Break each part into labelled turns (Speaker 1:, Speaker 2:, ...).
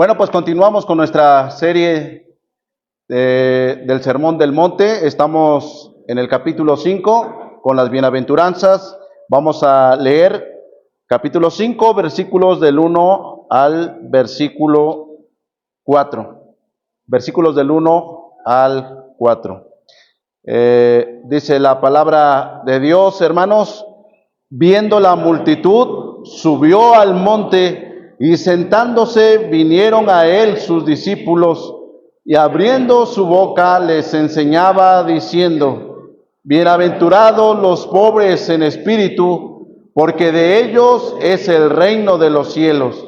Speaker 1: Bueno, pues continuamos con nuestra serie del Sermón del Monte. Estamos en el capítulo 5 con las bienaventuranzas. Vamos a leer capítulo 5, versículos del 1 al versículo 4. Versículos del 1 al 4. Dice la palabra de Dios, hermanos: viendo la multitud, subió al monte, y sentándose vinieron a él sus discípulos, y abriendo su boca les enseñaba diciendo: bienaventurados los pobres en espíritu, porque de ellos es el reino de los cielos.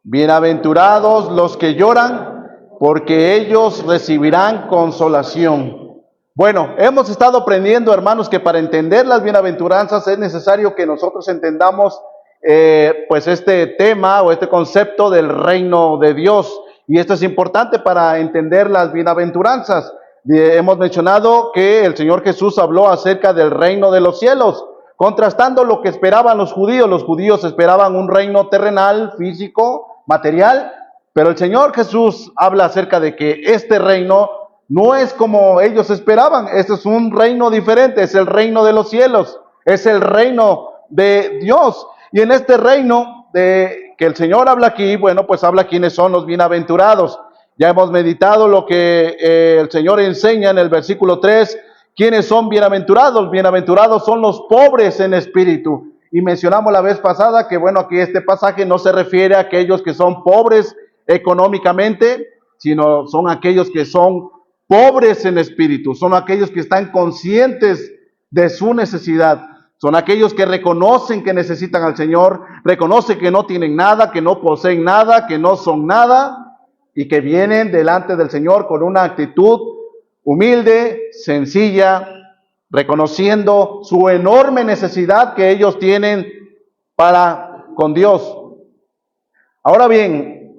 Speaker 1: Bienaventurados los que lloran, porque ellos recibirán consolación. Bueno, hemos estado aprendiendo, hermanos, que para entender las bienaventuranzas es necesario que nosotros entendamos pues este tema o este concepto del reino de Dios. Y esto es importante para entender las bienaventuranzas. Hemos mencionado que el Señor Jesús habló acerca del reino de los cielos, contrastando lo que esperaban los judíos. Los judíos esperaban un reino terrenal, físico, material, pero el Señor Jesús habla acerca de que este reino no es como ellos esperaban. Este es un reino diferente, es el reino de los cielos, es el reino de Dios. Y en este reino de que el Señor habla aquí, bueno, pues habla quiénes son los bienaventurados. Ya hemos meditado lo que el Señor enseña en el versículo 3, quiénes son bienaventurados. Bienaventurados son los pobres en espíritu. Y mencionamos la vez pasada que, bueno, aquí este pasaje no se refiere a aquellos que son pobres económicamente, sino son aquellos que son pobres en espíritu, son aquellos que están conscientes de su necesidad, son aquellos que reconocen que necesitan al Señor, reconocen que no tienen nada, que no poseen nada, que no son nada, y que vienen delante del Señor con una actitud humilde, sencilla, reconociendo su enorme necesidad que ellos tienen para con Dios. Ahora bien,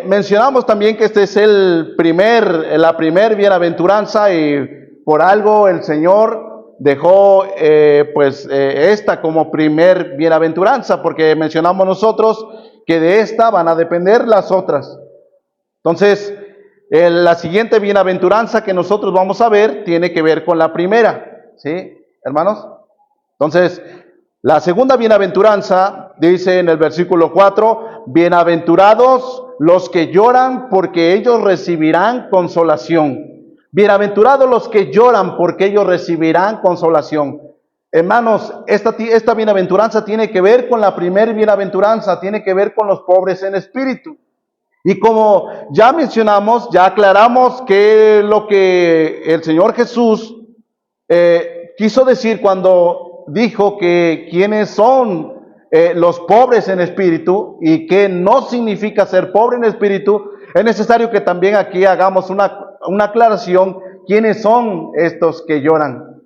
Speaker 1: mencionamos también que este es la primer bienaventuranza, y por algo el Señor dejó esta como primer bienaventuranza, porque mencionamos nosotros que de esta van a depender las otras. Entonces, la siguiente bienaventuranza que nosotros vamos a ver tiene que ver con la primera, ¿sí, hermanos? Entonces, la segunda bienaventuranza dice en el versículo 4, bienaventurados los que lloran, porque ellos recibirán consolación. Bienaventurados los que lloran, porque ellos recibirán consolación. Hermanos, esta bienaventuranza tiene que ver con la primera bienaventuranza, tiene que ver con los pobres en espíritu. Y como ya mencionamos, ya aclaramos que lo que el Señor Jesús quiso decir cuando dijo que quiénes son los pobres en espíritu, y que no significa ser pobre en espíritu, es necesario que también aquí hagamos una aclaración. ¿Quiénes son estos que lloran?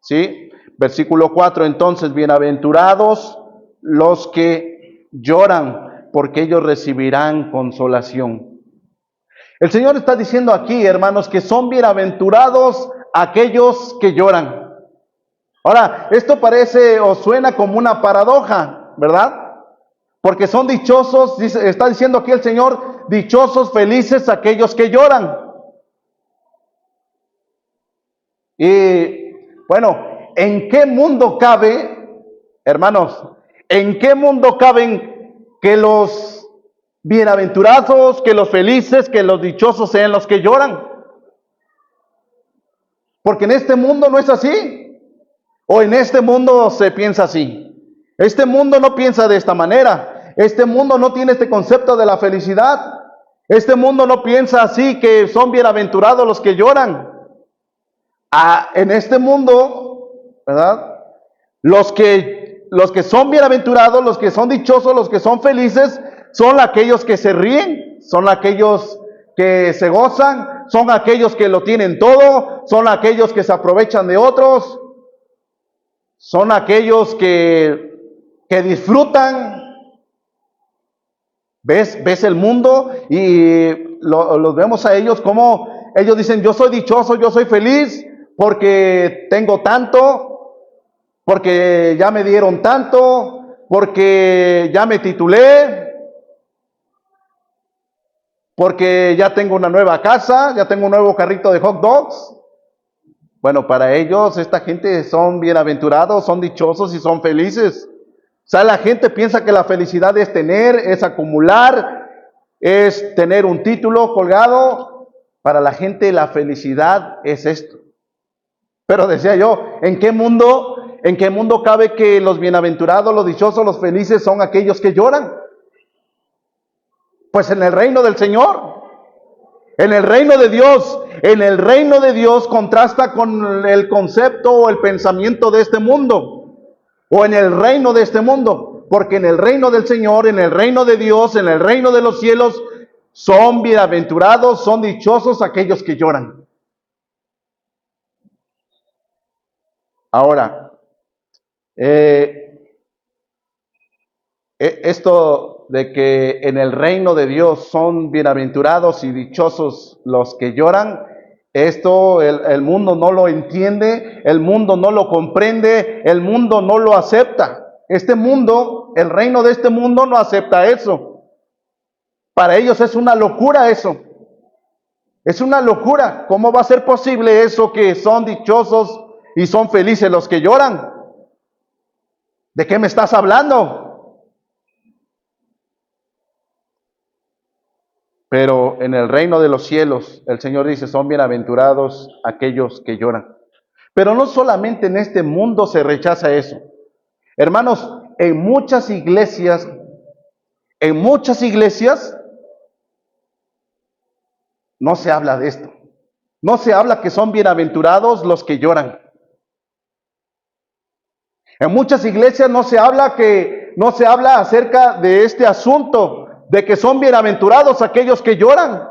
Speaker 1: ¿Sí? Versículo 4, entonces, bienaventurados los que lloran, porque ellos recibirán consolación. El Señor está diciendo aquí, hermanos, que son bienaventurados aquellos que lloran. Ahora, esto parece o suena como una paradoja, ¿verdad? Porque son dichosos, está diciendo aquí el Señor, dichosos, felices aquellos que lloran. Y bueno, ¿en qué mundo cabe, hermanos, en qué mundo caben que los bienaventurados, que los felices, que los dichosos sean los que lloran? Porque en este mundo no es así. O en este mundo se piensa así. Este mundo no piensa de esta manera. Este mundo no tiene este concepto de la felicidad. Este mundo no piensa así, que son bienaventurados los que lloran. En este mundo, ¿verdad? Los que son bienaventurados, los que son dichosos, los que son felices, son aquellos que se ríen, son aquellos que se gozan, son aquellos que lo tienen todo, son aquellos que se aprovechan de otros, son aquellos que disfrutan. ¿Ves el mundo? Y los vemos a ellos como ellos dicen: yo soy dichoso, yo soy feliz, porque tengo tanto, porque ya me dieron tanto, porque ya me titulé. porque ya tengo una nueva casa, ya tengo un nuevo carrito de hot dogs. Bueno, para ellos esta gente son bienaventurados, son dichosos y son felices. O sea, la gente piensa que la felicidad es tener, es acumular, es tener un título colgado. Para la gente la felicidad es esto. Pero decía yo, ¿en qué mundo cabe que los bienaventurados, los dichosos, los felices son aquellos que lloran? Pues en el reino del Señor, en el reino de Dios. En el reino de Dios contrasta con el concepto o el pensamiento de este mundo, o en el reino de este mundo, porque en el reino del Señor, en el reino de Dios, en el reino de los cielos, son bienaventurados, son dichosos aquellos que lloran. Ahora, esto de que en el reino de Dios son bienaventurados y dichosos los que lloran, esto el mundo no lo entiende, el mundo no lo comprende, el mundo no lo acepta. Este mundo, el reino de este mundo no acepta eso. Para ellos es una locura eso. Es una locura. ¿Cómo va a ser posible eso que son dichosos y son felices los que lloran? ¿De qué me estás hablando? Pero en el reino de los cielos, el Señor dice, son bienaventurados aquellos que lloran. Pero no solamente en este mundo se rechaza eso. Hermanos, en muchas iglesias, no se habla de esto. No se habla que son bienaventurados los que lloran. En muchas iglesias no se habla acerca de este asunto, de que son bienaventurados aquellos que lloran.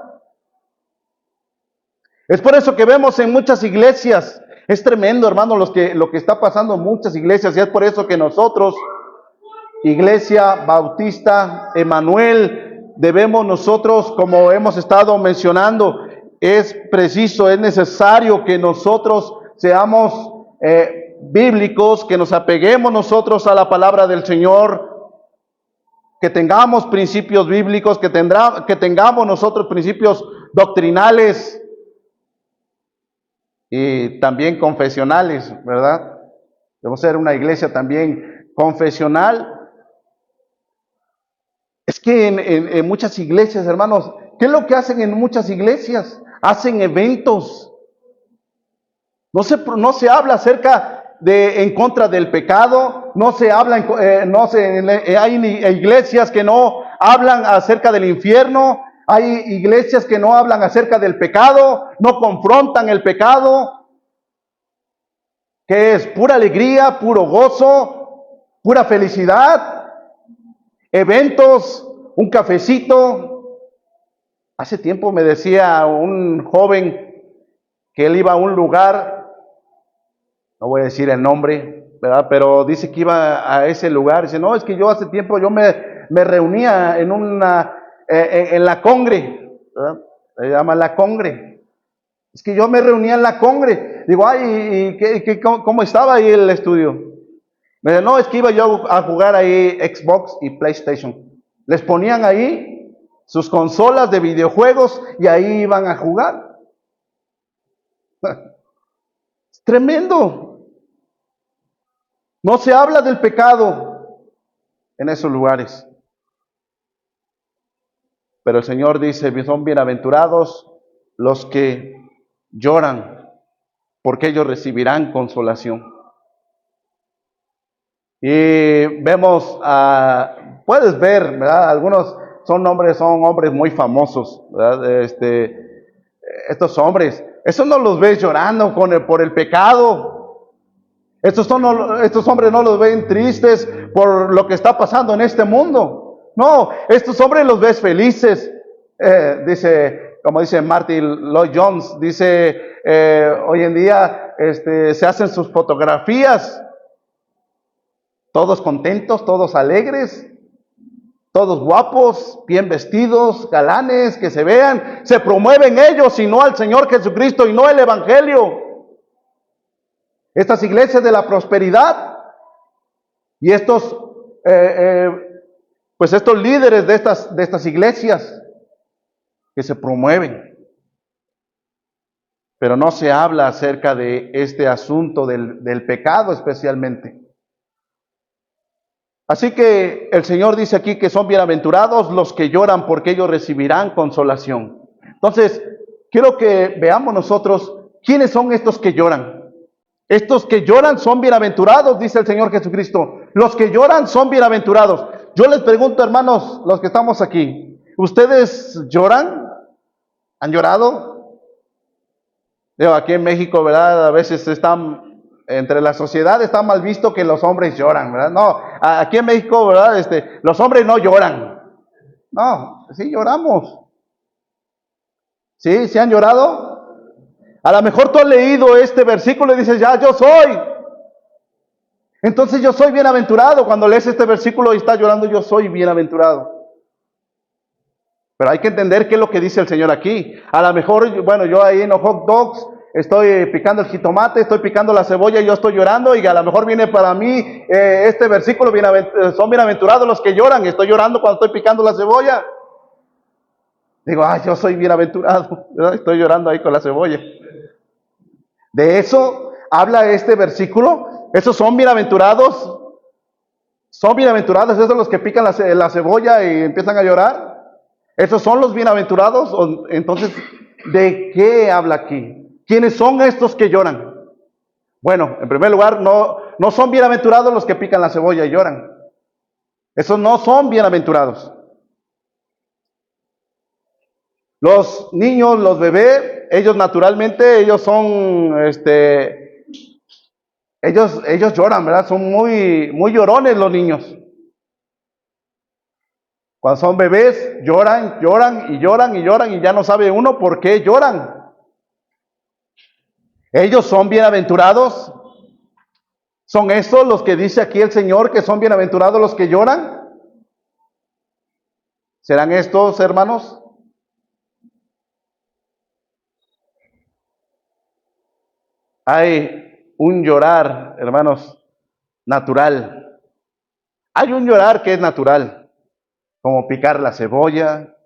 Speaker 1: Es por eso que vemos en muchas iglesias, es tremendo, hermano, lo que está pasando en muchas iglesias, y es por eso que nosotros, Iglesia Bautista Emanuel, debemos nosotros, como hemos estado mencionando, es preciso, es necesario que nosotros seamos bíblicos, que nos apeguemos nosotros a la palabra del Señor, que tengamos principios bíblicos, que tengamos nosotros principios doctrinales y también confesionales, ¿verdad? Debemos ser una iglesia también confesional. Es que en muchas iglesias, hermanos, ¿qué es lo que hacen en muchas iglesias? Hacen eventos. No se habla acerca en contra del pecado, no se habla, hay iglesias que no hablan acerca del infierno, hay iglesias que no hablan acerca del pecado, no confrontan el pecado, que es pura alegría, puro gozo, pura felicidad, eventos, un cafecito. Hace tiempo me decía un joven que él iba a un lugar, no voy a decir el nombre, ¿verdad? Pero dice que iba a ese lugar. Dice, no, es que yo hace tiempo yo me reunía en la congre, ¿verdad? Se llama la congre. Es que yo me reunía en la congre. Digo, ay, ¿y cómo estaba ahí el estudio? Me dice, no, es que iba yo a jugar ahí Xbox y PlayStation. Les ponían ahí sus consolas de videojuegos y ahí iban a jugar. Es tremendo. No se habla del pecado en esos lugares. Pero el Señor dice, son bienaventurados los que lloran, porque ellos recibirán consolación. Y vemos, puedes ver, ¿verdad? Algunos son hombres muy famosos, ¿verdad? Estos hombres, esos no los ves llorando por el pecado. Estos hombres no los ven tristes por lo que está pasando en este mundo. No, estos hombres los ves felices. Como dice Martin Lloyd Jones, dice, hoy en día se hacen sus fotografías, todos contentos, todos alegres, todos guapos, bien vestidos, galanes, que se vean, se promueven ellos y no al Señor Jesucristo y no el Evangelio. Estas iglesias de la prosperidad y estos líderes de estas iglesias que se promueven. Pero no se habla acerca de este asunto del pecado especialmente. Así que el Señor dice aquí que son bienaventurados los que lloran porque ellos recibirán consolación. Entonces, quiero que veamos nosotros quiénes son estos que lloran. Estos que lloran son bienaventurados, dice el Señor Jesucristo. Los que lloran son bienaventurados. Yo les pregunto, hermanos, los que estamos aquí, ¿ustedes lloran? ¿Han llorado? Digo, aquí en México, ¿verdad? A veces entre la sociedad está mal visto que los hombres lloran, ¿verdad? No, aquí en México, ¿verdad? Los hombres no lloran. No, sí lloramos. ¿Sí? ¿Se han llorado? A lo mejor tú has leído este versículo y dices, ya, yo soy. Entonces yo soy bienaventurado. Cuando lees este versículo y estás llorando, yo soy bienaventurado. Pero hay que entender qué es lo que dice el Señor aquí. A lo mejor, bueno, yo ahí en los hot dogs estoy picando el jitomate, estoy picando la cebolla y yo estoy llorando, y a lo mejor viene para mí este versículo, son bienaventurados los que lloran. Estoy llorando cuando estoy picando la cebolla. Digo, yo soy bienaventurado, ¿verdad? Estoy llorando ahí con la cebolla. De eso habla este versículo. Esos son bienaventurados. Son bienaventurados esos los que pican la cebolla y empiezan a llorar. Esos son los bienaventurados. Entonces, ¿de qué habla aquí? ¿Quiénes son estos que lloran? Bueno, en primer lugar, no son bienaventurados los que pican la cebolla y lloran. Esos no son bienaventurados. Los niños, los bebés, ellos naturalmente, ellos son, ellos lloran, ¿verdad? Son muy, muy llorones los niños. Cuando son bebés, lloran, lloran y lloran y lloran y ya no sabe uno por qué lloran. Ellos son bienaventurados. ¿Son estos los que dice aquí el Señor que son bienaventurados los que lloran? ¿Serán estos, hermanos? Hay un llorar, hermanos, natural. Hay un llorar que es natural, como picar la cebolla,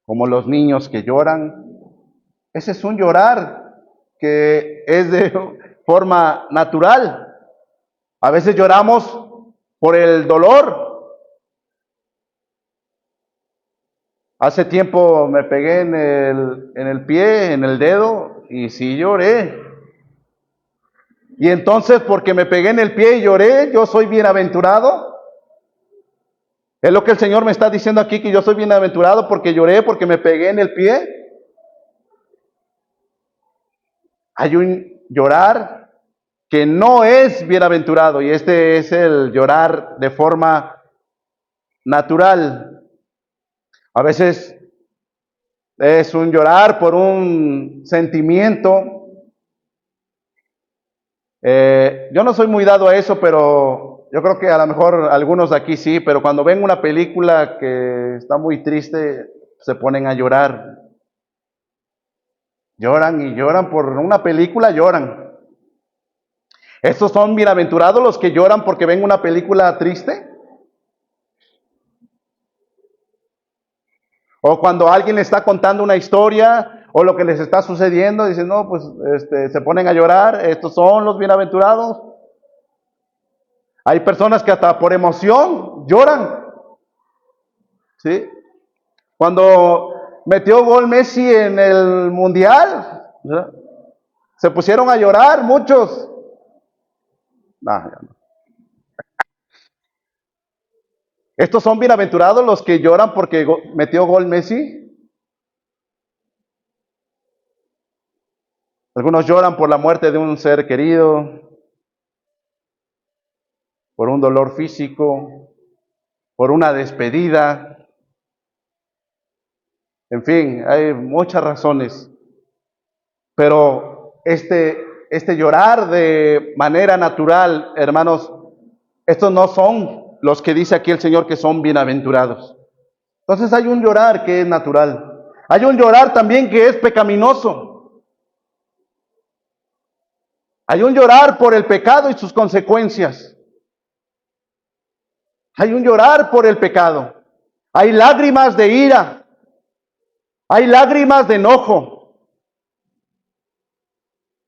Speaker 1: como los niños que lloran. Ese es un llorar que es de forma natural. A veces lloramos por el dolor. Hace tiempo me pegué en el pie, en el dedo, y sí lloré. Y entonces, porque me pegué en el pie y lloré, yo soy bienaventurado. Es lo que el Señor me está diciendo aquí, que yo soy bienaventurado porque lloré, porque me pegué en el pie. Hay un llorar que no es bienaventurado, y este es el llorar de forma natural. A veces es un llorar por un sentimiento. Yo no soy muy dado a eso, pero yo creo que a lo mejor algunos de aquí sí, pero cuando ven una película que está muy triste, se ponen a llorar. Lloran y lloran por una película, lloran. ¿Estos son bienaventurados los que lloran porque ven una película triste? O cuando alguien les está contando una historia o lo que les está sucediendo, dicen, no, pues se ponen a llorar. ¿Estos son los bienaventurados? Hay personas que hasta por emoción lloran. ¿Sí? Cuando metió gol Messi en el Mundial, ¿verdad? Se pusieron a llorar muchos. No. ¿Estos son bienaventurados los que lloran porque metió gol Messi? Algunos lloran por la muerte de un ser querido, por un dolor físico, por una despedida. En fin, hay muchas razones. Pero este llorar de manera natural, hermanos, estos no son los que dice aquí el Señor que son bienaventurados. Entonces hay un llorar que es natural. Hay un llorar también que es pecaminoso. Hay un llorar por el pecado y sus consecuencias. Hay un llorar por el pecado. Hay lágrimas de ira. Hay lágrimas de enojo.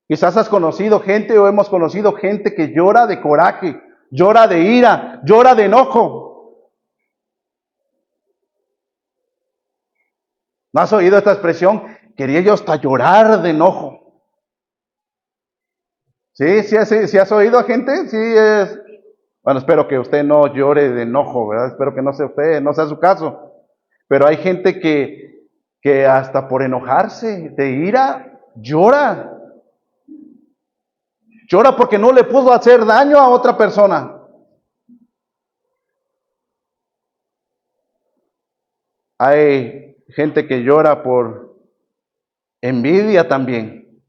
Speaker 1: Quizás has conocido gente o hemos conocido gente que llora de coraje, llora de ira, llora de enojo. ¿No has oído esta expresión? Quería yo hasta llorar de enojo. Sí, sí has oído a gente, sí es. Bueno, espero que usted no llore de enojo, ¿verdad? Espero que no sea usted, no sea su caso. Pero hay gente que hasta por enojarse de ira, llora. Llora porque no le pudo hacer daño a otra persona. Hay gente que llora por envidia también.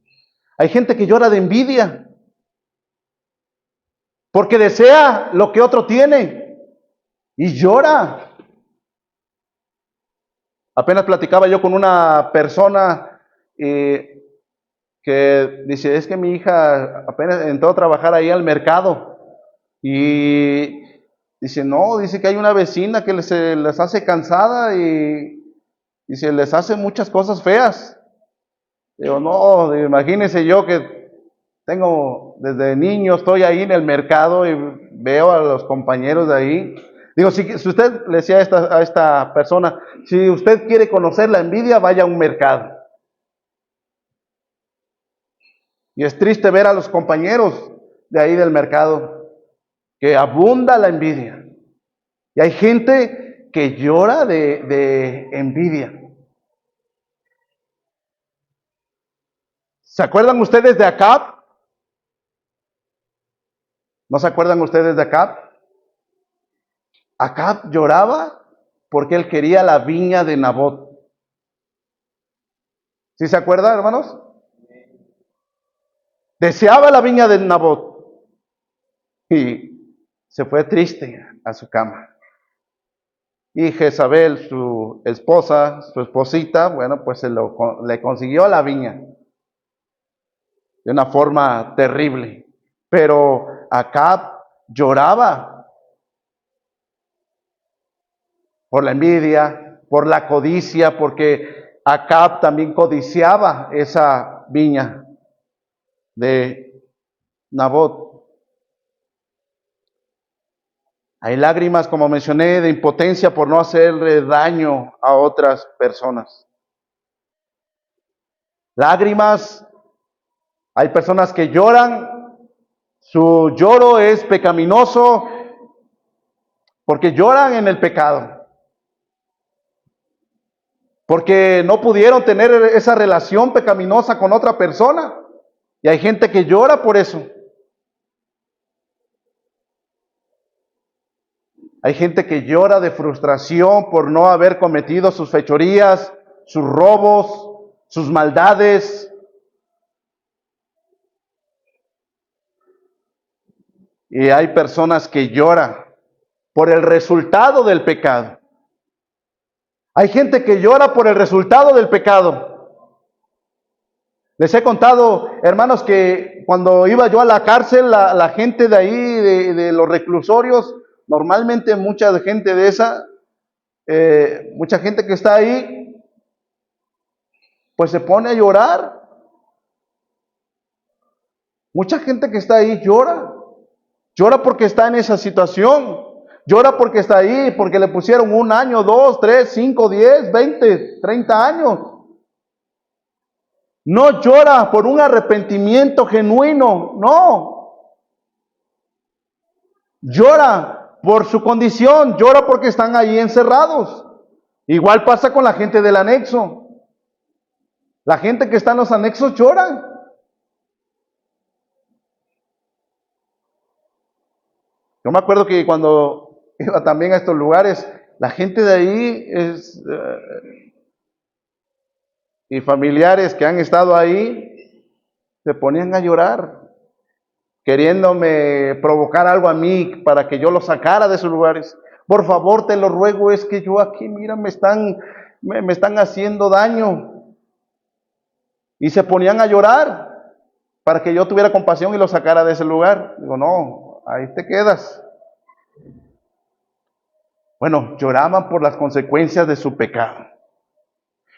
Speaker 1: Hay gente que llora de envidia porque desea lo que otro tiene y llora. Apenas platicaba yo con una persona que dice, es que mi hija apenas entró a trabajar ahí al mercado y dice, no, dice que hay una vecina que se les hace cansada y dice, les hace muchas cosas feas. Digo, no, imagínese yo que tengo, desde niño estoy ahí en el mercado y veo a los compañeros de ahí. Digo, si usted le decía a esta persona, si usted quiere conocer la envidia, vaya a un mercado. Y es triste ver a los compañeros de ahí del mercado, que abunda la envidia. Y hay gente que llora de envidia. ¿Se acuerdan ustedes de Acab? ¿No se acuerdan ustedes de Acab? Acab lloraba porque él quería la viña de Nabot. ¿Sí se acuerdan, hermanos? Deseaba la viña de Nabot y se fue triste a su cama. Y Jezabel, su esposa, su esposita, bueno, pues le consiguió la viña de una forma terrible. Pero Acab lloraba por la envidia, por la codicia, porque Acab también codiciaba esa viña de Nabot. Hay lágrimas, como mencioné, de impotencia por no hacerle daño a otras personas. Lágrimas, hay personas que lloran, su lloro es pecaminoso porque lloran en el pecado. Porque no pudieron tener esa relación pecaminosa con otra persona. Y hay gente que llora por eso. Hay gente que llora de frustración por no haber cometido sus fechorías, sus robos, sus maldades. Y hay personas que lloran por el resultado del pecado. Hay gente que llora por el resultado del pecado. Les he contado, hermanos, que cuando iba yo a la cárcel, la gente de ahí, de los reclusorios, normalmente mucha gente de esa, mucha gente que está ahí, pues se pone a llorar. Mucha gente que está ahí llora. Llora porque está en esa situación. Llora porque está ahí, porque le pusieron 1 año, 2, 3, 5, 10, 20, 30 años. No llora por un arrepentimiento genuino, no. Llora por su condición, llora porque están ahí encerrados. Igual pasa con la gente del anexo. La gente que está en los anexos llora. Yo me acuerdo que cuando iba también a estos lugares, la gente de ahí y familiares que han estado ahí se ponían a llorar, queriéndome provocar algo a mí para que yo lo sacara de esos lugares. Por favor, te lo ruego, es que yo aquí, mira, me están haciendo daño. Y se ponían a llorar para que yo tuviera compasión y lo sacara de ese lugar. Digo, no, ahí te quedas. Bueno, lloraban por las consecuencias de su pecado.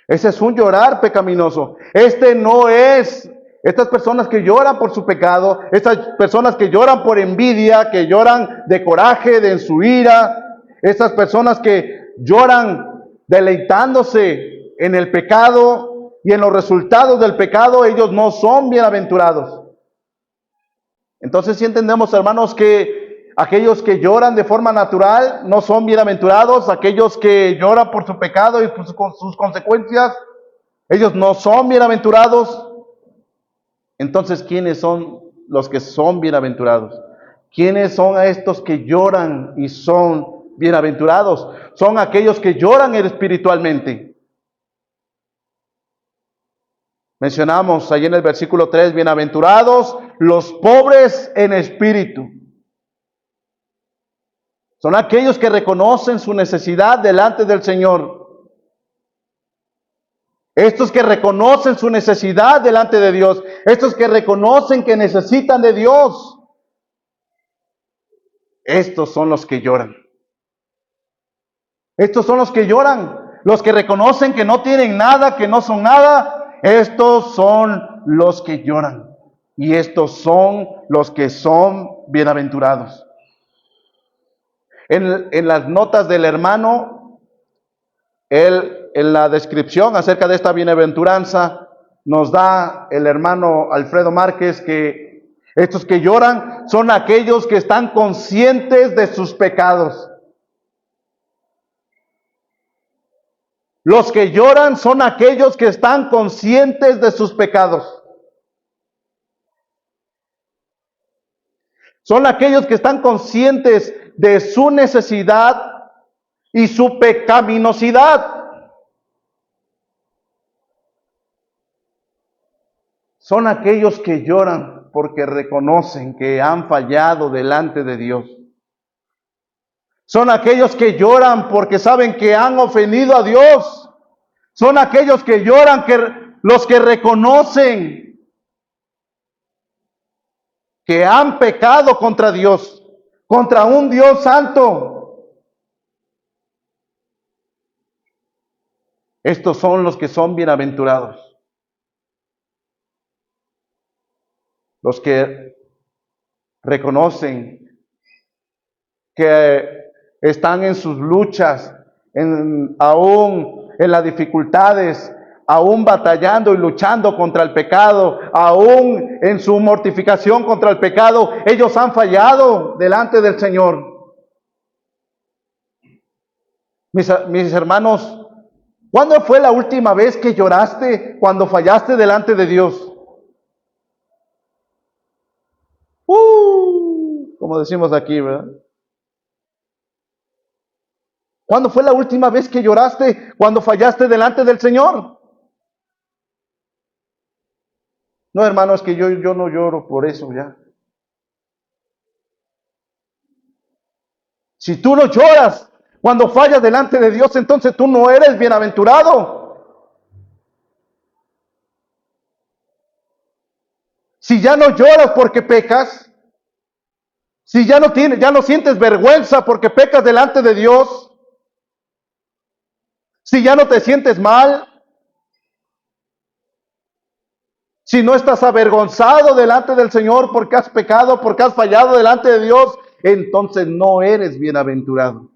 Speaker 1: Ese es un llorar pecaminoso. Estas personas que lloran por su pecado, estas personas que lloran por envidia, que lloran de coraje, de en su ira, estas personas que lloran deleitándose en el pecado y en los resultados del pecado, ellos no son bienaventurados. Entonces, si entendemos, hermanos, que aquellos que lloran de forma natural no son bienaventurados, aquellos que lloran por su pecado y por sus consecuencias, ellos no son bienaventurados. Entonces, ¿quiénes son los que son bienaventurados? ¿Quiénes son estos que lloran y son bienaventurados? Son aquellos que lloran espiritualmente. Mencionamos ahí en el versículo 3, bienaventurados los pobres en espíritu. Son aquellos que reconocen su necesidad delante del Señor. Estos que reconocen su necesidad delante de Dios. Estos que reconocen que necesitan de Dios. Estos son los que lloran. Estos son los que lloran. Los que reconocen que no tienen nada, que no son nada. Estos son los que lloran. Y estos son los que son bienaventurados. En las notas del hermano, él, en la descripción acerca de esta bienaventuranza, nos da el hermano Alfredo Márquez que estos que lloran son aquellos que están conscientes de sus pecados. Los que lloran son aquellos que están conscientes de sus pecados. Son aquellos que están conscientes de su necesidad y su pecaminosidad. Son aquellos que lloran porque reconocen que han fallado delante de Dios. Son aquellos que lloran porque saben que han ofendido a Dios. Son aquellos que lloran, los que reconocen que han pecado contra Dios, contra un Dios santo. Estos son los que son bienaventurados. Los que reconocen que están en sus luchas, aún en las dificultades, aún batallando y luchando contra el pecado, aún en su mortificación contra el pecado, ellos han fallado delante del Señor. Mis hermanos, ¿cuándo fue la última vez que lloraste cuando fallaste delante de Dios? Como decimos aquí, ¿verdad? ¿Cuándo fue la última vez que lloraste cuando fallaste delante del Señor? No, hermano, es que yo no lloro por eso ya. Si tú no lloras cuando fallas delante de Dios, entonces tú no eres bienaventurado. Si ya no lloras porque pecas, si ya no sientes vergüenza porque pecas delante de Dios, si ya no te sientes mal, si no estás avergonzado delante del Señor porque has pecado, porque has fallado delante de Dios, entonces no eres bienaventurado.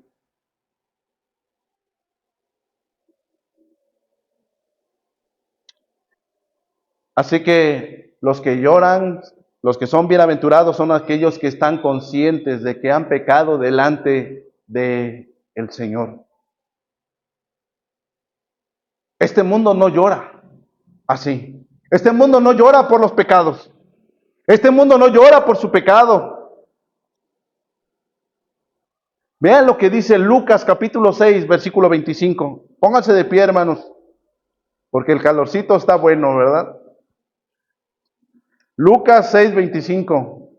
Speaker 1: Así que los que lloran, los que son bienaventurados son aquellos que están conscientes de que han pecado delante del Señor. Este mundo no llora así. Este mundo no llora por los pecados. Este mundo no llora por su pecado. Vean lo que dice Lucas capítulo 6, versículo 25. Pónganse de pie, hermanos, porque el calorcito está bueno, ¿verdad? Lucas 6, 25.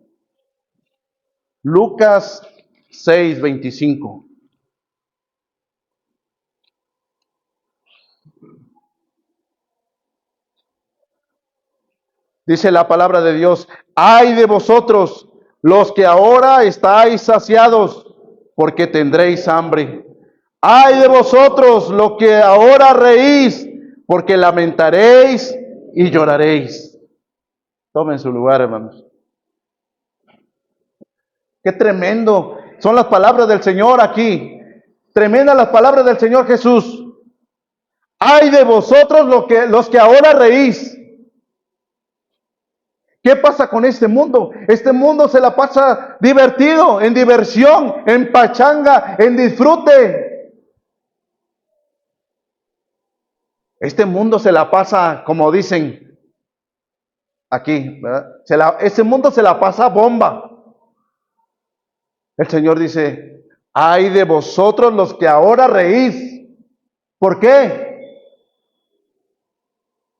Speaker 1: Lucas 6, 25. Dice la palabra de Dios: ay de vosotros los que ahora estáis saciados, porque tendréis hambre. Ay de vosotros los que ahora reís, porque lamentaréis y lloraréis. Tomen su lugar, hermanos. Qué tremendo. Son las palabras del Señor aquí. Tremendas las palabras del Señor Jesús. Ay de vosotros los que ahora reís. ¿Qué pasa con este mundo? Este mundo se la pasa divertido, en diversión, en pachanga, en disfrute. Este mundo se la pasa, como dicen aquí, ¿verdad? Ese mundo se la pasa bomba. El Señor dice, ay de vosotros los que ahora reís. ¿Por qué?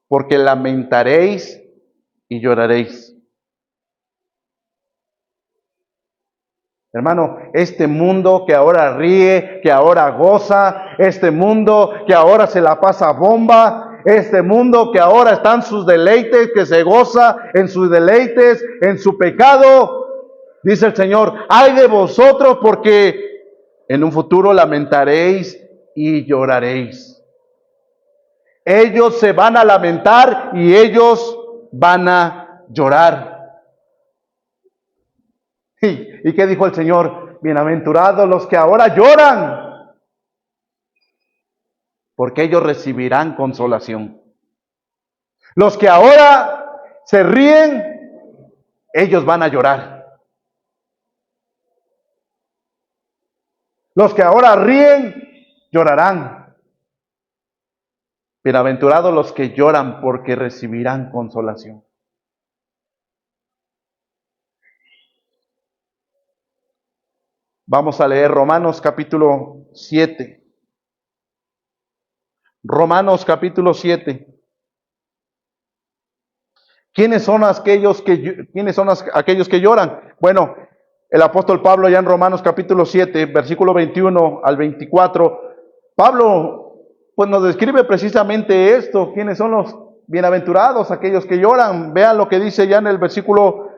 Speaker 1: Porque lamentaréis y lloraréis. Hermano, este mundo que ahora ríe, que ahora goza, este mundo que ahora se la pasa bomba, este mundo que ahora está en sus deleites, que se goza en sus deleites, en su pecado, dice el Señor, ay de vosotros porque en un futuro lamentaréis y lloraréis. Ellos se van a lamentar y ellos van a llorar. ¿Y qué dijo el Señor? Bienaventurados los que ahora lloran, porque ellos recibirán consolación. Los que ahora se ríen, ellos van a llorar. Los que ahora ríen, llorarán. Bienaventurados los que lloran, porque recibirán consolación. Vamos a leer Romanos capítulo 7. Romanos capítulo 7. ¿Quiénes son aquellos que lloran? Bueno, el apóstol Pablo ya en Romanos capítulo 7, versículo 21 al 24, Pablo pues nos describe precisamente esto. ¿Quiénes son los bienaventurados? Aquellos que lloran. Vean lo que dice ya en el versículo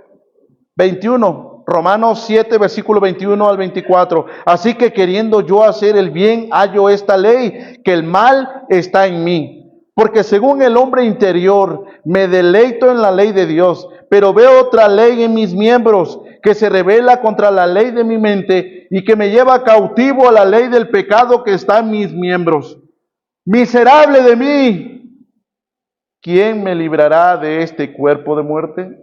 Speaker 1: 21. Romanos 7, versículo 21 al 24. Así que queriendo yo hacer el bien, hallo esta ley, que el mal está en mí. Porque según el hombre interior, me deleito en la ley de Dios, pero veo otra ley en mis miembros, que se rebela contra la ley de mi mente, y que me lleva cautivo a la ley del pecado que está en mis miembros. Miserable de mí, ¿quién me librará de este cuerpo de muerte?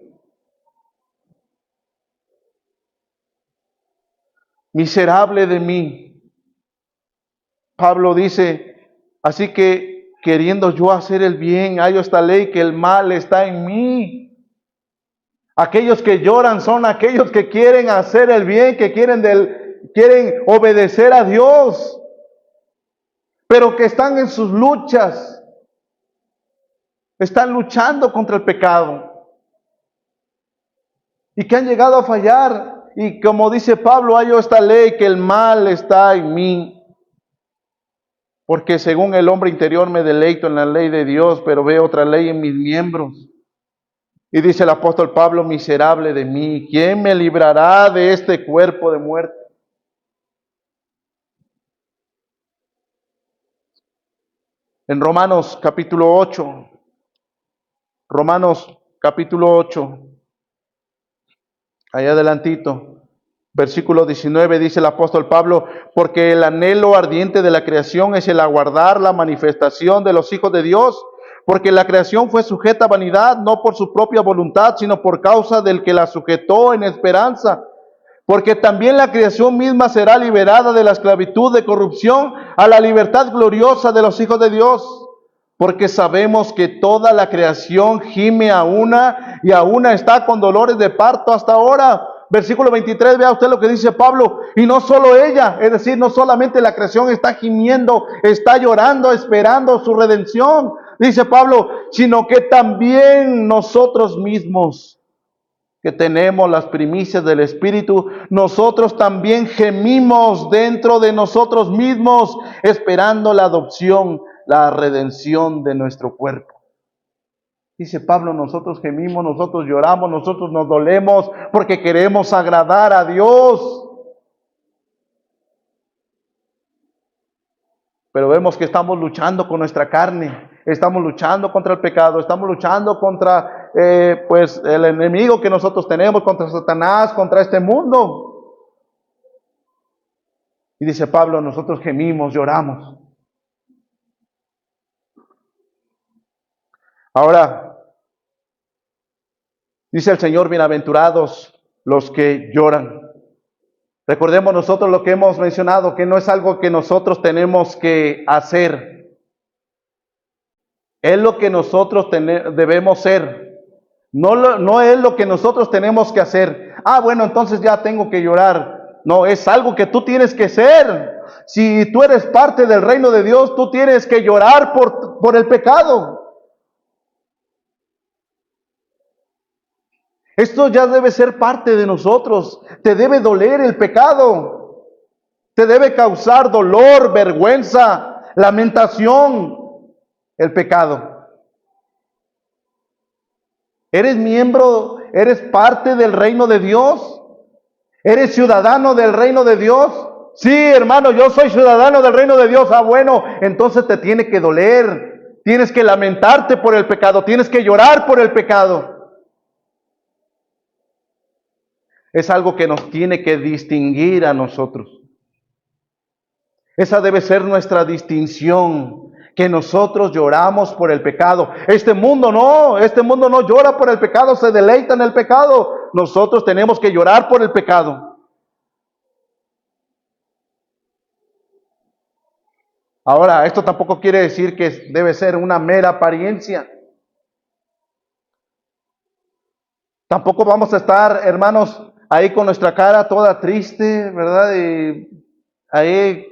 Speaker 1: Miserable de mí. Pablo dice, así que queriendo yo hacer el bien, hallo esta ley, que el mal está en mí. Aquellos que lloran son aquellos que quieren hacer el bien, que quieren obedecer a Dios, pero que están en sus luchas, están luchando contra el pecado y que han llegado a fallar. Y como dice Pablo, hallo esta ley, que el mal está en mí. Porque según el hombre interior me deleito en la ley de Dios, pero veo otra ley en mis miembros. Y dice el apóstol Pablo, miserable de mí, ¿quién me librará de este cuerpo de muerte? En Romanos capítulo 8, Romanos capítulo 8, allá adelantito, versículo 19, dice el apóstol Pablo, porque el anhelo ardiente de la creación es el aguardar la manifestación de los hijos de Dios, porque la creación fue sujeta a vanidad, no por su propia voluntad, sino por causa del que la sujetó en esperanza. Porque también la creación misma será liberada de la esclavitud de corrupción a la libertad gloriosa de los hijos de Dios. Porque sabemos que toda la creación gime a una y a una está con dolores de parto hasta ahora. Versículo 23, vea usted lo que dice Pablo. Y no solo ella, es decir, no solamente la creación está gimiendo, está llorando, esperando su redención, dice Pablo, sino que también nosotros mismos, que tenemos las primicias del Espíritu, nosotros también gemimos dentro de nosotros mismos, esperando la adopción, la redención de nuestro cuerpo. Dice Pablo, nosotros gemimos, nosotros lloramos, nosotros nos dolemos porque queremos agradar a Dios. Pero vemos que estamos luchando con nuestra carne. Estamos luchando contra el pecado, estamos luchando contra pues el enemigo que nosotros tenemos, contra Satanás, contra este mundo. Y dice Pablo, nosotros gemimos, lloramos. Ahora, dice el Señor, bienaventurados los que lloran. Recordemos nosotros lo que hemos mencionado, que no es algo que nosotros tenemos que hacer. Es lo que nosotros debemos ser. No es lo que nosotros tenemos que hacer. Ah, bueno, entonces ya tengo que llorar. No, es algo que tú tienes que ser. Si tú eres parte del reino de Dios, tú tienes que llorar por el pecado. Esto ya debe ser parte de nosotros. Te debe doler el pecado. Te debe causar dolor, vergüenza, lamentación, el pecado. ¿Eres miembro, eres parte del reino de Dios? ¿Eres ciudadano del reino de Dios? Sí, hermano, yo soy ciudadano del reino de Dios. Ah, bueno, entonces te tiene que doler. Tienes que lamentarte por el pecado. Tienes que llorar por el pecado. Es algo que nos tiene que distinguir a nosotros. Esa debe ser nuestra distinción, que nosotros lloramos por el pecado. Este mundo no llora por el pecado, se deleita en el pecado. Nosotros tenemos que llorar por el pecado. Ahora, esto tampoco quiere decir que debe ser una mera apariencia. Tampoco vamos a estar, hermanos, ahí con nuestra cara toda triste, ¿verdad? Y ahí,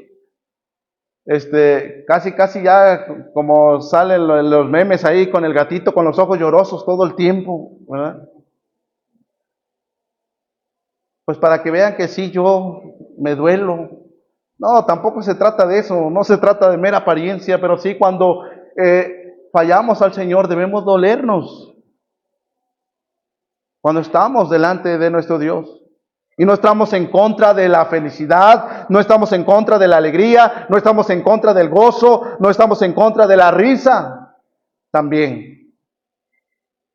Speaker 1: casi ya como salen los memes ahí con el gatito con los ojos llorosos todo el tiempo, ¿verdad? Pues para que vean que sí, yo me duelo. No, tampoco se trata de eso, no se trata de mera apariencia, pero sí cuando fallamos al Señor debemos dolernos. Cuando estamos delante de nuestro Dios. Y no estamos en contra de la felicidad, no estamos en contra de la alegría, no estamos en contra del gozo, no estamos en contra de la risa también.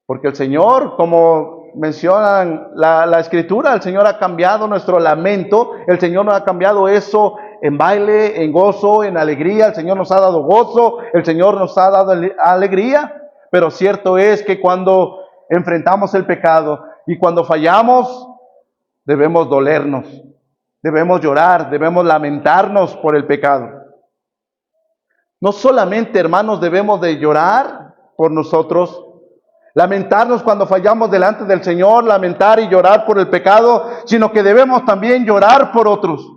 Speaker 1: Porque el Señor, como mencionan la Escritura, el Señor ha cambiado nuestro lamento, el Señor nos ha cambiado eso en baile, en gozo, en alegría, el Señor nos ha dado gozo, el Señor nos ha dado alegría, pero cierto es que cuando enfrentamos el pecado y cuando fallamos, debemos dolernos, debemos llorar, debemos lamentarnos por el pecado. No solamente, hermanos, debemos de llorar por nosotros, lamentarnos cuando fallamos delante del Señor, lamentar y llorar por el pecado, sino que debemos también llorar por otros.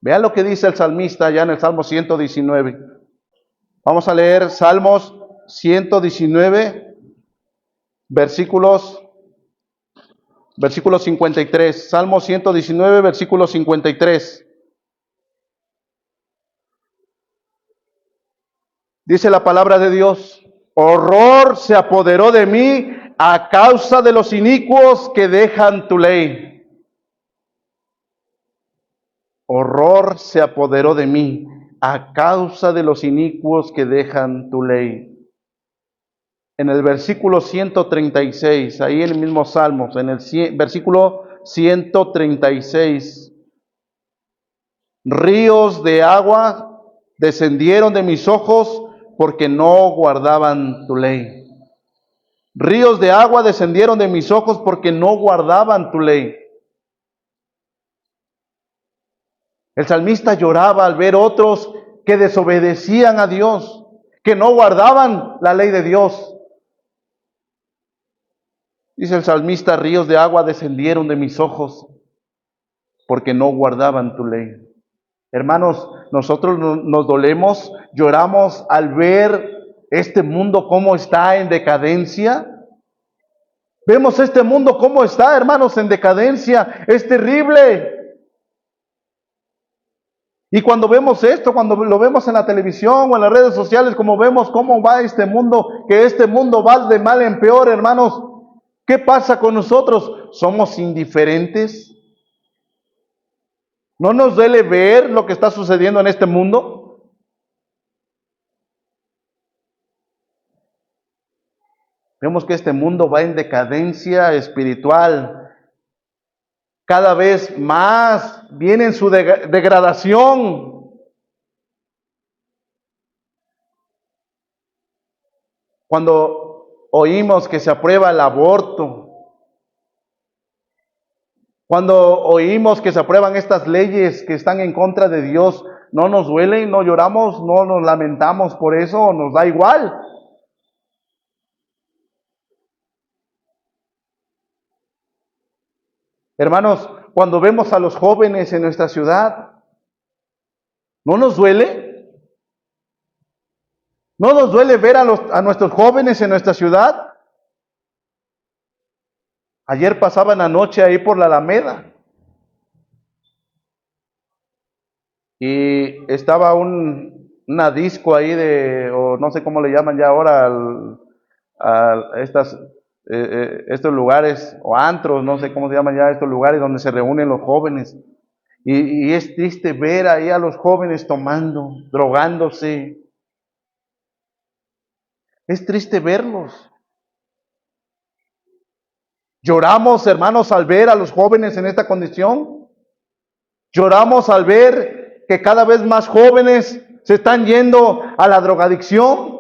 Speaker 1: Vean lo que dice el salmista allá en el Salmo 119. Vamos a leer Salmos 119, versículo 53. Salmo 119, versículo 53. Dice la palabra de Dios: horror se apoderó de mí a causa de los inicuos que dejan tu ley. Horror se apoderó de mí a causa de los inicuos que dejan tu ley. En el versículo 136, ahí en el mismo Salmos, en el versículo 136, ríos de agua descendieron de mis ojos porque no guardaban tu ley. Ríos de agua descendieron de mis ojos porque no guardaban tu ley. El salmista lloraba al ver otros que desobedecían a Dios, que no guardaban la ley de Dios. Dice el salmista: ríos de agua descendieron de mis ojos porque no guardaban tu ley. Hermanos, nosotros nos dolemos, lloramos al ver este mundo cómo está en decadencia. Vemos este mundo cómo está, hermanos, en decadencia. Es terrible. Y cuando vemos esto, cuando lo vemos en la televisión o en las redes sociales, como vemos cómo va este mundo, que este mundo va de mal en peor, hermanos, ¿qué pasa con nosotros? ¿Somos indiferentes? ¿No nos duele ver lo que está sucediendo en este mundo? Vemos que este mundo va en decadencia espiritual. Cada vez más viene en su degradación. Cuando oímos que se aprueba el aborto, cuando oímos que se aprueban estas leyes que están en contra de Dios, no nos duele, no lloramos, no nos lamentamos por eso, nos da igual. Hermanos, cuando vemos a los jóvenes en nuestra ciudad, ¿no nos duele? ¿No nos duele ver a nuestros jóvenes en nuestra ciudad? Ayer pasaban la noche ahí por la Alameda y estaba una disco ahí o no sé cómo le llaman ya ahora a estos lugares, o antros, no sé cómo se llaman ya estos lugares donde se reúnen los jóvenes. Y es triste ver ahí a los jóvenes tomando, drogándose. Es triste verlos. Lloramos, hermanos, al ver a los jóvenes en esta condición. Lloramos al ver que cada vez más jóvenes se están yendo a la drogadicción.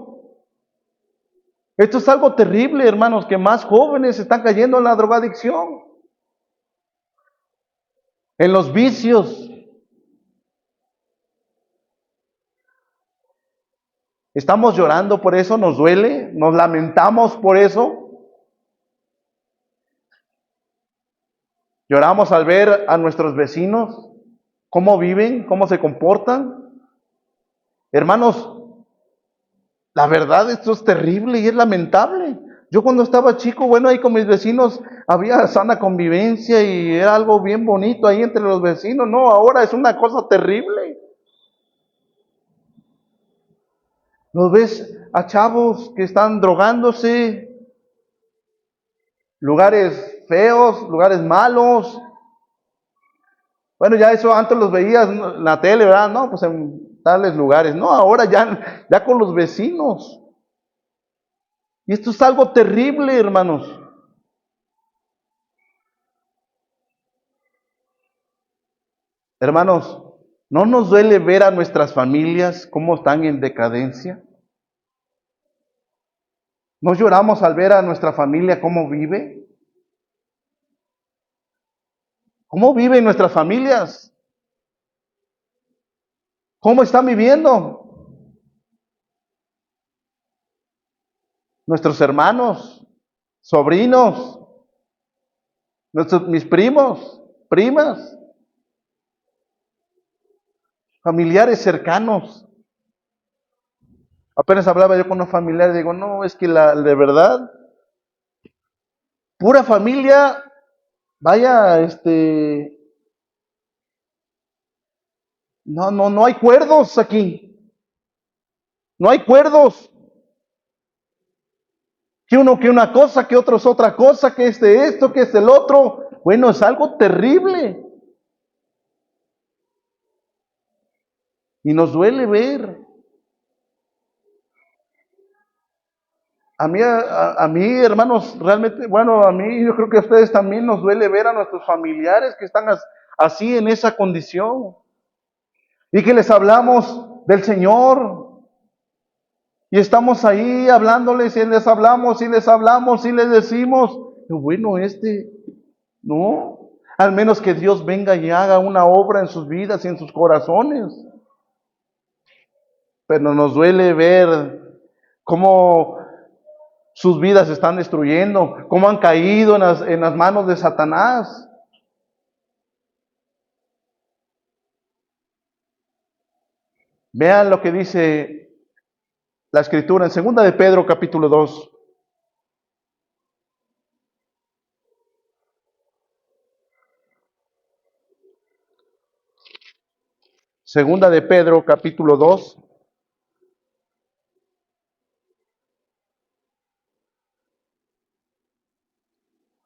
Speaker 1: Esto es algo terrible, hermanos, que más jóvenes están cayendo en la drogadicción, en los vicios. Estamos llorando por eso, nos duele, nos lamentamos por eso. Lloramos al ver a nuestros vecinos, cómo viven, cómo se comportan. Hermanos, la verdad, esto es terrible y es lamentable. Yo cuando estaba chico, bueno, ahí con mis vecinos había sana convivencia y era algo bien bonito ahí entre los vecinos. No, ahora es una cosa terrible. ¿Los ves a chavos que están drogándose? Lugares feos, lugares malos. Bueno, ya eso antes los veías en la tele, ¿verdad? No, pues en tales lugares. No, ahora ya con los vecinos. Y esto es algo terrible, hermanos. Hermanos, ¿no nos duele ver a nuestras familias cómo están en decadencia? ¿No lloramos al ver a nuestra familia cómo vive? ¿Cómo viven nuestras familias? ¿Cómo están viviendo? Nuestros hermanos, sobrinos, mis primos, primas, familiares cercanos. Apenas hablaba yo con unos familiares, digo, no, es que de verdad, pura familia, vaya, no hay cuerdos aquí. No hay cuerdos. Que uno que una cosa, que otro es otra cosa, que esto, que el otro. Bueno, es algo terrible. Y nos duele ver. A mí, hermanos, realmente, bueno, a mí, yo creo que a ustedes también nos duele ver a nuestros familiares que están así en esa condición. Y que les hablamos del Señor. Y estamos ahí hablándoles y les hablamos y les hablamos y les decimos, bueno, no, al menos que Dios venga y haga una obra en sus vidas y en sus corazones. Pero nos duele ver cómo sus vidas se están destruyendo, cómo han caído en las manos de Satanás. Vean lo que dice la Escritura en 2 de Pedro capítulo 2. Segunda de Pedro capítulo 2.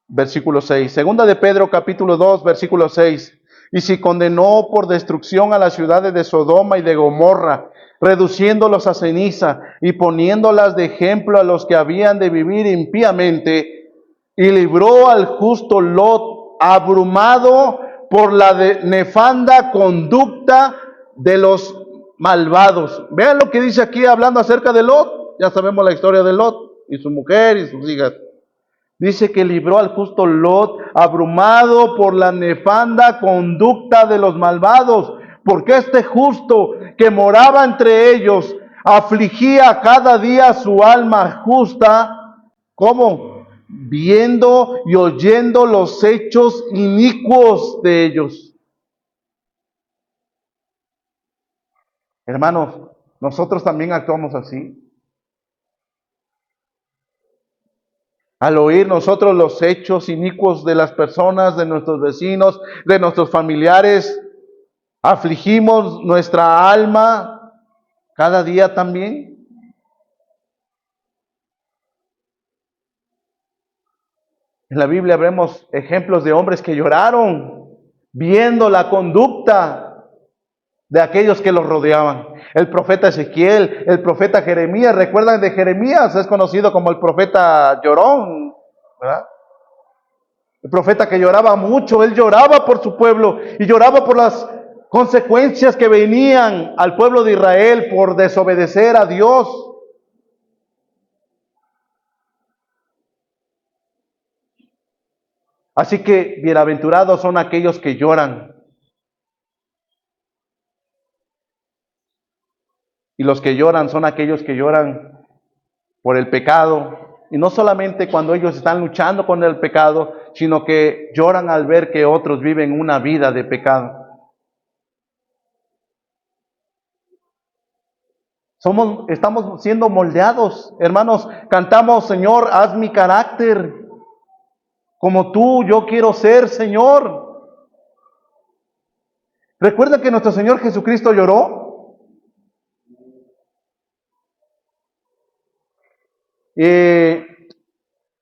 Speaker 1: Versículo 6. Segunda de Pedro capítulo 2, versículo 6. Y si condenó por destrucción a las ciudades de Sodoma y de Gomorra, reduciéndolos a ceniza y poniéndolas de ejemplo a los que habían de vivir impíamente, y libró al justo Lot, abrumado por la nefanda conducta de los malvados. Vean lo que dice aquí hablando acerca de Lot. Ya sabemos la historia de Lot y su mujer y sus hijas. Dice que libró al justo Lot, abrumado por la nefanda conducta de los malvados, porque este justo que moraba entre ellos afligía cada día su alma justa, ¿cómo? Viendo y oyendo los hechos inicuos de ellos. Hermanos, nosotros también actuamos así. Al oír nosotros los hechos inicuos de las personas, de nuestros vecinos, de nuestros familiares, afligimos nuestra alma cada día también. En la Biblia vemos ejemplos de hombres que lloraron viendo la conducta de aquellos que los rodeaban. El profeta Ezequiel, el profeta Jeremías, ¿recuerdan de Jeremías? Es conocido como el profeta llorón, ¿verdad? El profeta que lloraba mucho, él lloraba por su pueblo y lloraba por las consecuencias que venían al pueblo de Israel por desobedecer a Dios. Así que bienaventurados son aquellos que lloran. Y los que lloran son aquellos que lloran por el pecado. Y no solamente cuando ellos están luchando con el pecado, sino que lloran al ver que otros viven una vida de pecado. Estamos siendo moldeados, hermanos. Cantamos, Señor, haz mi carácter como tú, yo quiero ser, Señor. ¿Recuerda que nuestro Señor Jesucristo lloró?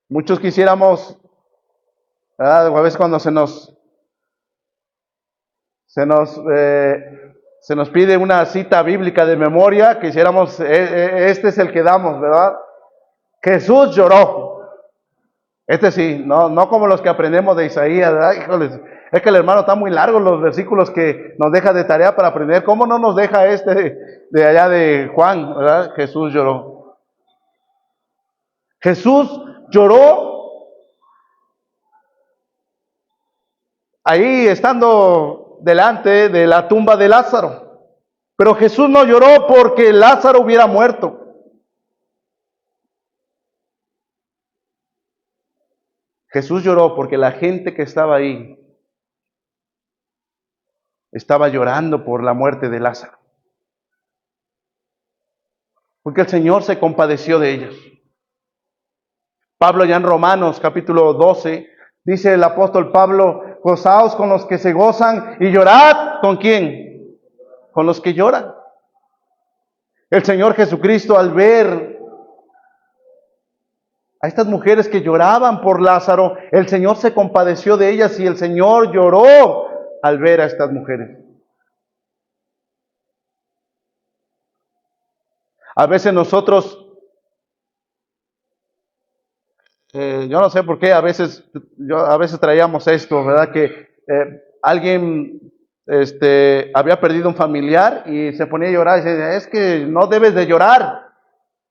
Speaker 1: Muchos quisiéramos, ¿verdad? A veces cuando se nos pide una cita bíblica de memoria, quisiéramos, este es el que damos, ¿verdad? Jesús lloró. Este sí, no como los que aprendemos de Isaías, ¿verdad? Híjoles, es que el hermano está muy largo los versículos que nos deja de tarea para aprender. ¿Cómo no nos deja este de allá de Juan, ¿verdad? Jesús lloró. Jesús lloró ahí estando delante de la tumba de Lázaro. Pero Jesús no lloró porque Lázaro hubiera muerto. Jesús lloró porque la gente que estaba ahí estaba llorando por la muerte de Lázaro. Porque el Señor se compadeció de ellos. Pablo ya en Romanos capítulo 12, dice el apóstol Pablo, gozaos con los que se gozan y llorad, ¿con quién? Con los que lloran. El Señor Jesucristo al ver a estas mujeres que lloraban por Lázaro, el Señor se compadeció de ellas y el Señor lloró al ver a estas mujeres. A veces nosotros, yo no sé por qué, a veces traíamos esto, ¿verdad? Que alguien había perdido un familiar y se ponía a llorar y decía, es que no debes de llorar.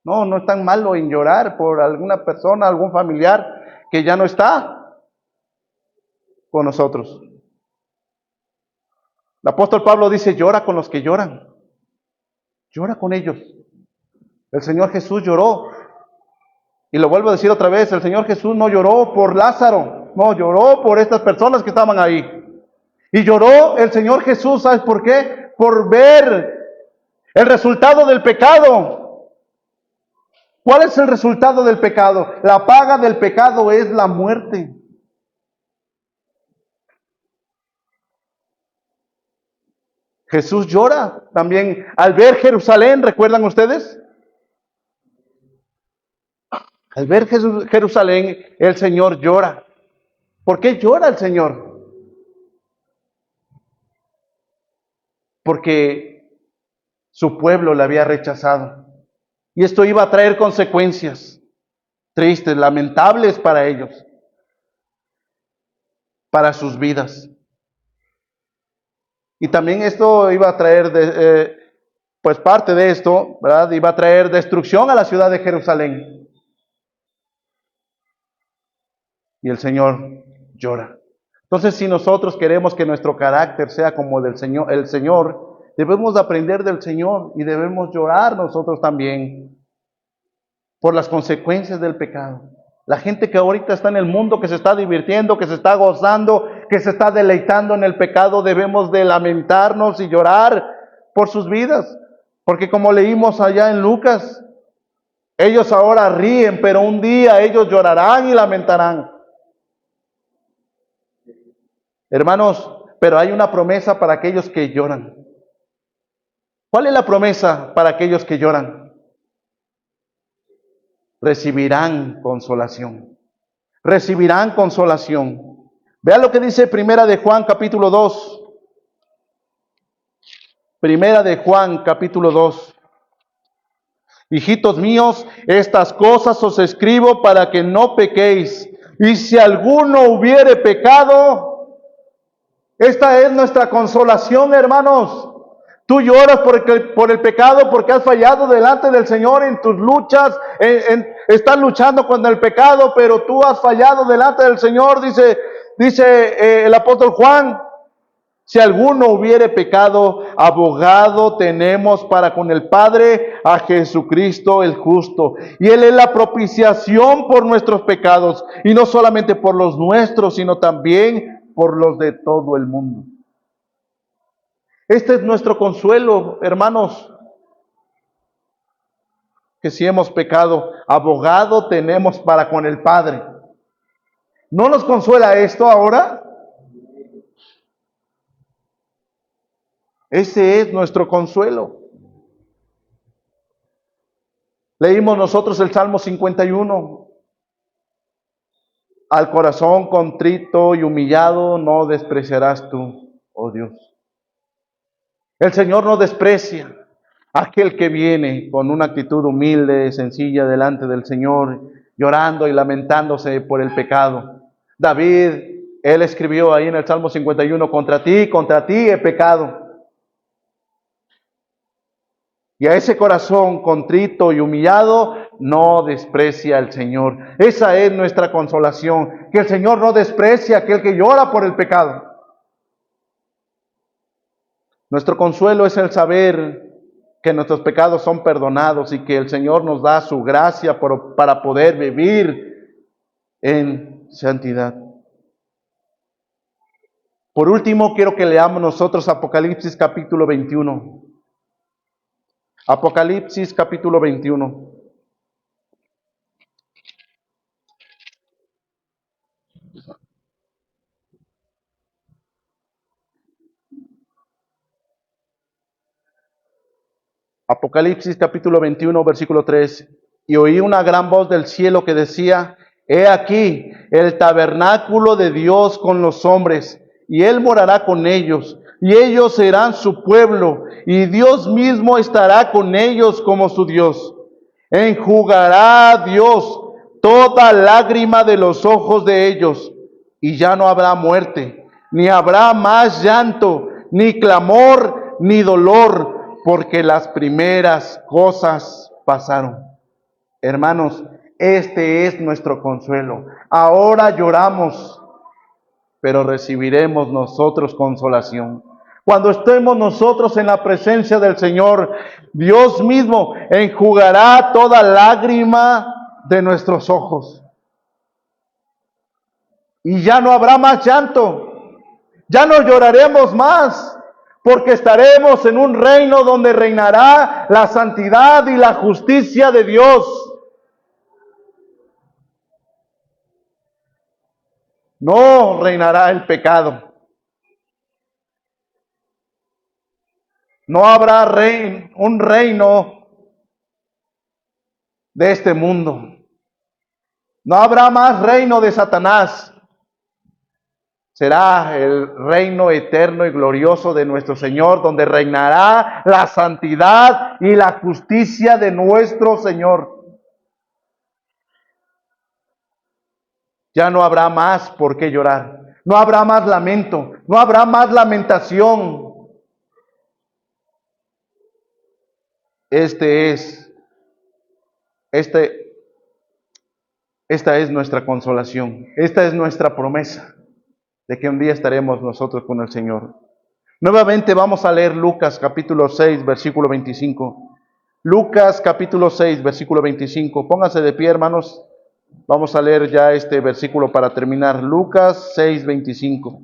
Speaker 1: No es tan malo en llorar por alguna persona, algún familiar que ya no está con nosotros. El apóstol Pablo dice, llora con los que lloran. Llora con ellos. El Señor Jesús lloró. Y lo vuelvo a decir otra vez, el Señor Jesús no lloró por Lázaro, no, lloró por estas personas que estaban ahí. Y lloró el Señor Jesús, ¿sabes por qué? Por ver el resultado del pecado. ¿Cuál es el resultado del pecado? La paga del pecado es la muerte. Jesús llora también al ver Jerusalén, ¿recuerdan ustedes? Al ver Jerusalén, el Señor llora. ¿Por qué llora el Señor? Porque Su pueblo le había rechazado. Y esto iba a traer consecuencias tristes, lamentables para ellos, para sus vidas. Y también esto iba a traer, pues parte de esto, ¿verdad? Iba a traer destrucción a la ciudad de Jerusalén. Y el Señor llora. Entonces, si nosotros queremos que nuestro carácter sea como el Señor, debemos aprender del Señor y debemos llorar nosotros también por las consecuencias del pecado. La gente que ahorita está en el mundo, que se está divirtiendo, que se está gozando, que se está deleitando en el pecado, debemos de lamentarnos y llorar por sus vidas. Porque como leímos allá en Lucas, ellos ahora ríen, pero un día ellos llorarán y lamentarán. Hermanos, pero hay una promesa para aquellos que lloran. ¿Cuál es la promesa para aquellos que lloran? Recibirán consolación. Recibirán consolación. Vean lo que dice Primera de Juan capítulo 2. Primera de Juan capítulo 2. Hijitos míos, estas cosas os escribo para que no pequéis. Y si alguno hubiere pecado, esta es nuestra consolación, hermanos. Tú lloras por el pecado porque has fallado delante del Señor en tus luchas, estás luchando contra el pecado, pero tú has fallado delante del Señor, dice el apóstol Juan. Si alguno hubiere pecado, abogado tenemos para con el Padre a Jesucristo el justo. Y Él es la propiciación por nuestros pecados, y no solamente por los nuestros, sino también por los de todo el mundo. Este es nuestro consuelo, hermanos, que si hemos pecado, abogado tenemos para con el Padre. ¿No nos consuela esto ahora? Ese es nuestro consuelo. Leímos nosotros el Salmo 51. Al corazón contrito y humillado no despreciarás tú, oh Dios. El Señor no desprecia a aquel que viene con una actitud humilde, sencilla delante del Señor, llorando y lamentándose por el pecado. David, él escribió ahí en el Salmo 51, contra ti he pecado. Y a ese corazón contrito y humillado no desprecia el Señor. Esa es nuestra consolación, que el Señor no desprecia a aquel que llora por el pecado. Nuestro consuelo es el saber que nuestros pecados son perdonados y que el Señor nos da su gracia para poder vivir en santidad. Por último, quiero que leamos nosotros Apocalipsis capítulo 21. Apocalipsis capítulo 21. Apocalipsis capítulo 21, versículo 3. Y oí una gran voz del cielo que decía: He aquí el tabernáculo de Dios con los hombres, y Él morará con ellos, y ellos serán su pueblo, y Dios mismo estará con ellos como su Dios. Enjugará Dios toda lágrima de los ojos de ellos, y ya no habrá muerte, ni habrá más llanto, ni clamor, ni dolor, porque las primeras cosas pasaron. Hermanos, este es nuestro consuelo. Ahora lloramos, pero recibiremos nosotros consolación. Cuando estemos nosotros en la presencia del Señor, Dios mismo enjugará toda lágrima de nuestros ojos. Y ya no habrá más llanto, ya no lloraremos más, porque estaremos en un reino donde reinará la santidad y la justicia de Dios. No reinará el pecado. No habrá un reino de este mundo. No habrá más reino de Satanás. Será el reino eterno y glorioso de nuestro Señor, donde reinará la santidad y la justicia de nuestro Señor. Ya no habrá más por qué llorar. No habrá más lamento. No habrá más lamentación. Esta es nuestra consolación. Esta es nuestra promesa de que un día estaremos nosotros con el Señor. Nuevamente vamos a leer Lucas capítulo 6, versículo 25. Lucas capítulo 6, versículo 25. Pónganse de pie, hermanos. Vamos a leer ya este versículo para terminar. Lucas 6, 25.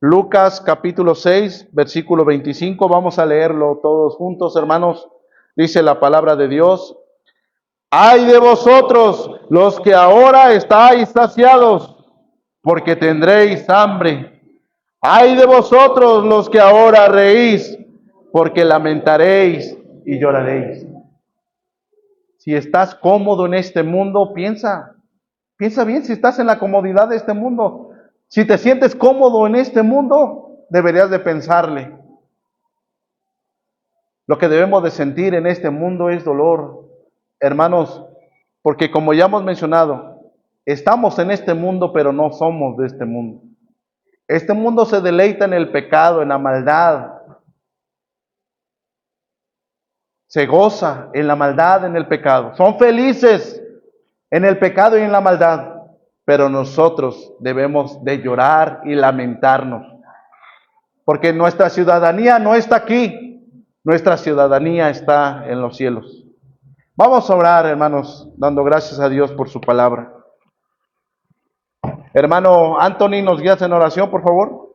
Speaker 1: Lucas capítulo 6, versículo 25. Vamos a leerlo todos juntos, hermanos. Dice la palabra de Dios. ¡Ay de vosotros, los que ahora estáis saciados, porque tendréis hambre! ¡Ay de vosotros, los que ahora reís, porque lamentaréis y lloraréis! Si estás cómodo en este mundo, piensa bien si estás en la comodidad de este mundo. Si te sientes cómodo en este mundo, deberías de pensarle. Lo que debemos de sentir en este mundo es dolor, hermanos, porque como ya hemos mencionado, estamos en este mundo, pero no somos de este mundo. Este mundo se deleita en el pecado, en la maldad. Se goza en la maldad, en el pecado. Son felices en el pecado y en la maldad. Pero nosotros debemos de llorar y lamentarnos. Porque nuestra ciudadanía no está aquí. Nuestra ciudadanía está en los cielos. Vamos a orar, hermanos, dando gracias a Dios por su palabra. Hermano Anthony, ¿nos guías en oración, por favor?